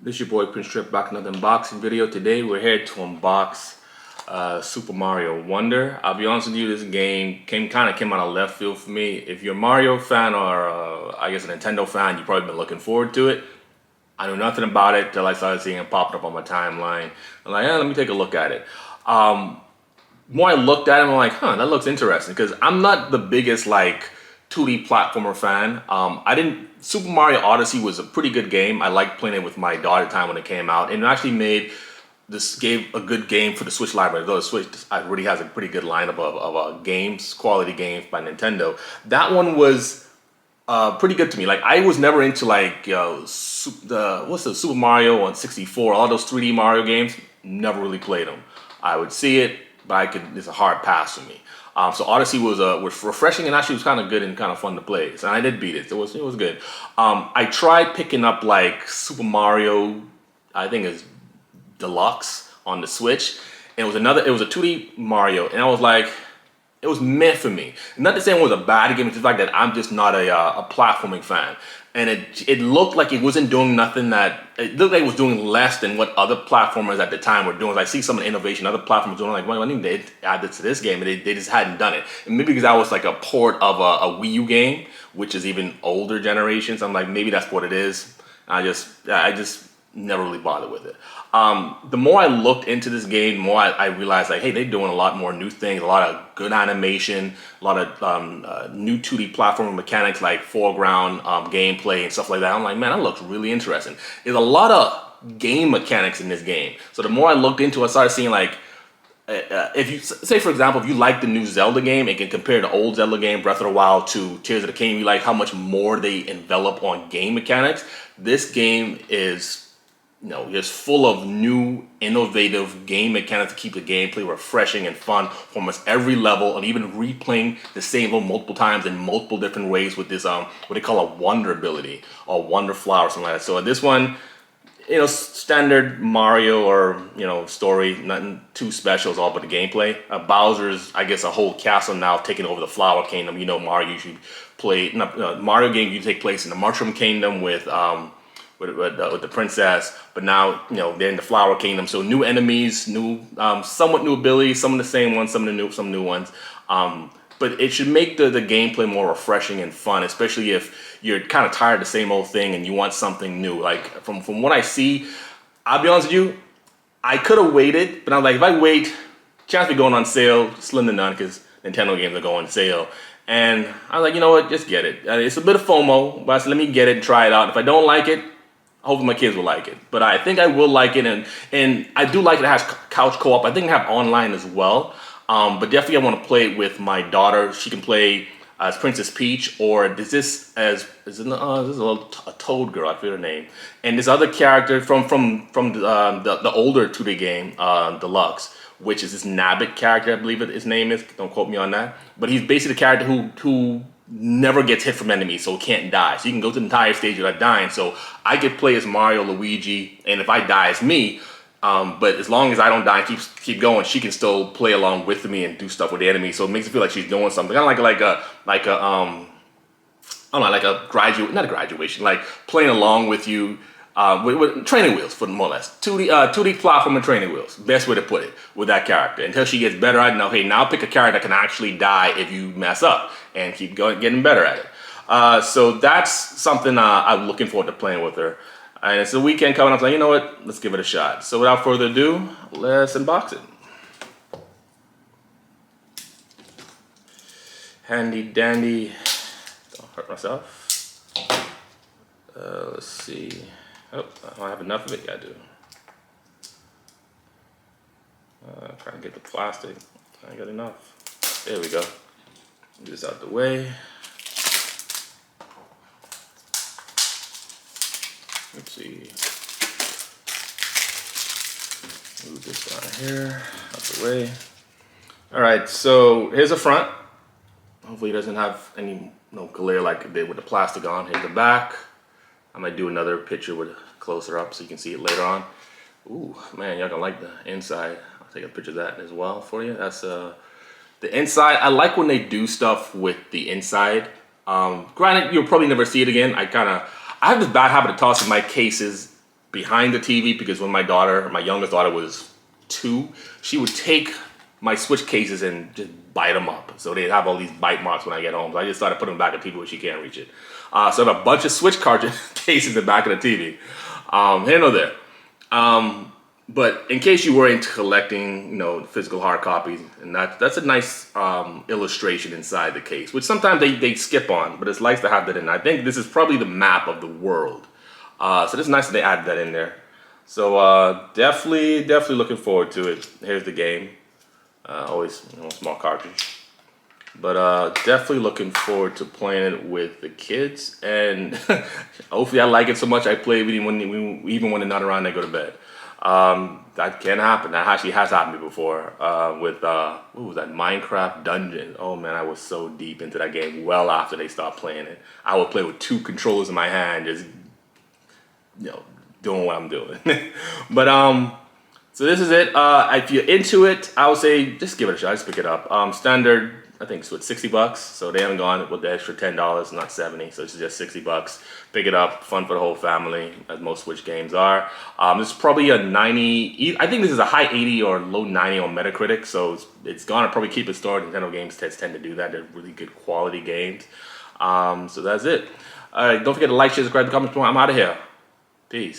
This is your boy Princetreppe back in another unboxing video. Today we're here to unbox Super Mario Wonder. I'll be honest with you, this game came out of left field for me. If you're a Mario fan or I guess a Nintendo fan, you've probably been looking forward to it. I knew nothing about it till I started seeing it popping up on my timeline. I'm like, let me take a look at it. More I looked at it, I'm like, that looks interesting because I'm not the biggest like 2D platformer fan. Super Mario Odyssey was a pretty good game. I liked playing it with my daughter at the time when it came out, and it actually gave a good game for the Switch library. Though the Switch already has a pretty good lineup of games, quality games by Nintendo. That one was pretty good to me. Like I was never into like what's the Super Mario on 64, all those 3D Mario games. Never really played them. I would see it, but it's a hard pass for me. So Odyssey was refreshing and actually was kind of good and kind of fun to play. So I did beat it. It was good. I tried picking up like Super Mario, I think it's Deluxe on the Switch. And it was a 2D Mario, and I was like, it was meant for me. Not to say it was a bad game, it's just like that I'm just not a platforming fan. And it looked like it wasn't doing nothing it looked like it was doing less than what other platformers at the time were doing. I see some of the innovation other platformers doing, like, well, I think they added to this game, and they just hadn't done it. And maybe because that was like a port of a Wii U game, which is even older generations. I'm like, maybe that's what it is. I just never really bothered with it. The more I looked into this game, the more I realized, like, hey, they're doing a lot more new things, a lot of good animation, a lot of new 2D platforming mechanics like foreground gameplay and stuff like that. I'm like, man, that looks really interesting. There's a lot of game mechanics in this game. So the more I looked into it, I started seeing like, if you say, for example, if you like the new Zelda game and can compare the old Zelda game, Breath of the Wild, to Tears of the Kingdom, you like how much more they envelop on game mechanics. This game is just full of new, innovative game mechanics to keep the gameplay refreshing and fun for almost every level, and even replaying the same level multiple times in multiple different ways with this what they call a wonder ability or wonder flower or something like that. So this one, standard Mario or story, nothing too special. It's all but the gameplay. Bowser's, I guess, a whole castle now taking over the Flower Kingdom. Mario usually Mario game usually take place in the Mushroom Kingdom with the princess, but now they're in the Flower Kingdom. So new enemies, somewhat new abilities, some of the same ones, some new ones. But it should make the gameplay more refreshing and fun, especially if you're kind of tired of the same old thing and you want something new. Like from what I see, I'll be honest with you, I could have waited, but I'm like, if I wait, chance of it going on sale, slim to none, because Nintendo games are going on sale. And I was like, you know what, just get it. It's a bit of FOMO, but I said, let me get it and try it out. If I don't like it, hopefully my kids will like it. But I think I will like it, and I do like it. It has couch co-op. I think it have online as well. But definitely I want to play it with my daughter. She can play as Princess Peach, or is this a Toad girl, I forget her name. And this other character from the older 2D game, Deluxe, which is this Nabbit character, I believe his name is. Don't quote me on that. But he's basically the character who never gets hit from enemies, so can't die. So you can go to the entire stage without dying. So I could play as Mario, Luigi, and if I die, it's me. But as long as I don't die and keep going, she can still play along with me and do stuff with the enemy. So it makes it feel like she's doing something. Kind of like not a graduation, like playing along with you with training wheels, for more or less. 2D platform and training wheels. Best way to put it with that character. Until she gets better at it. Now pick a character that can actually die if you mess up and keep getting better at it. So that's something I'm looking forward to playing with her. And it's the weekend coming up, so you know what? Let's give it a shot. So without further ado, let's unbox it. Handy dandy. Don't hurt myself. Let's see. Oh, I don't have enough of it. Yeah, I do. Trying to get the plastic. I ain't got enough. There we go. Get this out the way. Let's see. Move this down here, out the way. All right, so here's the front. Hopefully it doesn't have any glare like it did with the plastic on. Here's the back. I might do another picture with closer up so you can see it later on. Ooh, man, y'all gonna like the inside. I'll take a picture of that as well for you. That's the inside. I like when they do stuff with the inside. Granted, you'll probably never see it again. I have this bad habit of tossing my cases behind the TV because when my youngest daughter was 2, she would take my Switch cases and just bite them up. So they'd have all these bite marks when I get home. So I just started putting them back in the TV where she can't reach it. So I have a bunch of Switch cartridge cases in the back of the TV. Here nor there. But in case you were into collecting, physical hard copies, and that's a nice illustration inside the case, which sometimes they skip on, but it's nice to have that in. I think this is probably the map of the world. So it's nice that they added that in there. So definitely looking forward to it. Here's the game. Always small cartridge. But definitely looking forward to playing it with the kids. And hopefully I like it so much I play it even when they're not around, they go to bed. That can happen. That actually has happened to me before with, what was that, Minecraft Dungeon. Oh man, I was so deep into that game well after they stopped playing it. I would play with 2 controllers in my hand, just, doing what I'm doing. But, so this is it. If you're into it, I would say just give it a shot, just pick it up. Standard, I think it's $60, so they haven't gone with the extra $10, not 70, so it's just $60. Pick it up, fun for the whole family, as most Switch games are. This is probably a 90, I think this is a high 80 or low 90 on Metacritic, so it's gonna probably keep it stored. Nintendo games tend to do that. They're really good quality games. So that's it. All right, don't forget to like, share, subscribe, comment. I'm out of here. Peace.